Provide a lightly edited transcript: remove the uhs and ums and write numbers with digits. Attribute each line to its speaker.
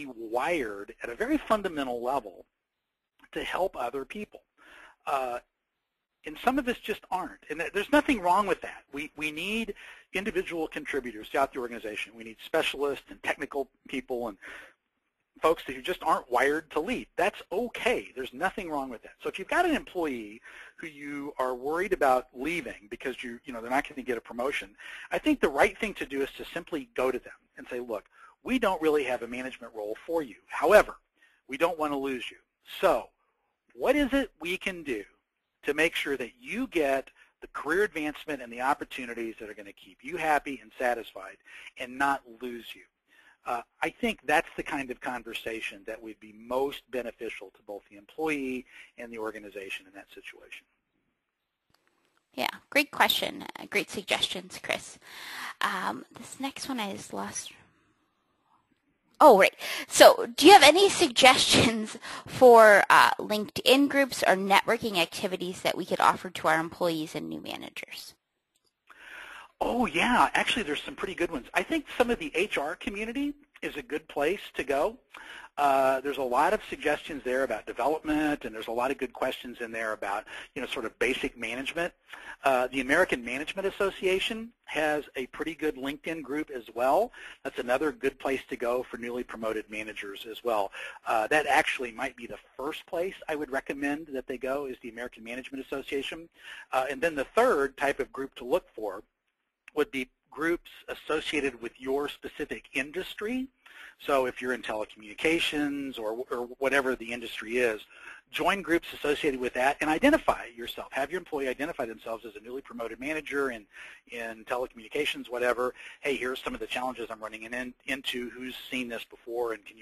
Speaker 1: be wired at a very fundamental level to help other people. And some of us just aren't. And there's nothing wrong with that. We need individual contributors throughout the organization. We need specialists and technical people and folks who just aren't wired to lead. That's okay. There's nothing wrong with that. So if you've got an employee who you are worried about leaving because they're not going to get a promotion, I think the right thing to do is to simply go to them and say, look, we don't really have a management role for you. However, we don't want to lose you. So what is it we can do to make sure that you get the career advancement and the opportunities that are going to keep you happy and satisfied and not lose you? I think that's the kind of conversation that would be most beneficial to both the employee and the organization in that situation.
Speaker 2: Yeah, great question. Great suggestions, Chris. This next one is lost. Oh, right. So do you have any suggestions for LinkedIn groups or networking activities that we could offer to our employees and new managers?
Speaker 1: Oh, yeah. Actually, there's some pretty good ones. I think some of the HR community is a good place to go. There's a lot of suggestions there about development, and there's a lot of good questions in there about, sort of basic management. The American Management Association has a pretty good LinkedIn group as well. That's another good place to go for newly promoted managers as well. That actually might be the first place I would recommend that they go, is the American Management Association. And then the third type of group to look for would be groups associated with your specific industry. So if you're in telecommunications or whatever the industry is, join groups associated with that and identify yourself. Have your employee identify themselves as a newly promoted manager in telecommunications, whatever. Hey, here's some of the challenges I'm running into. Who's seen this before, and can you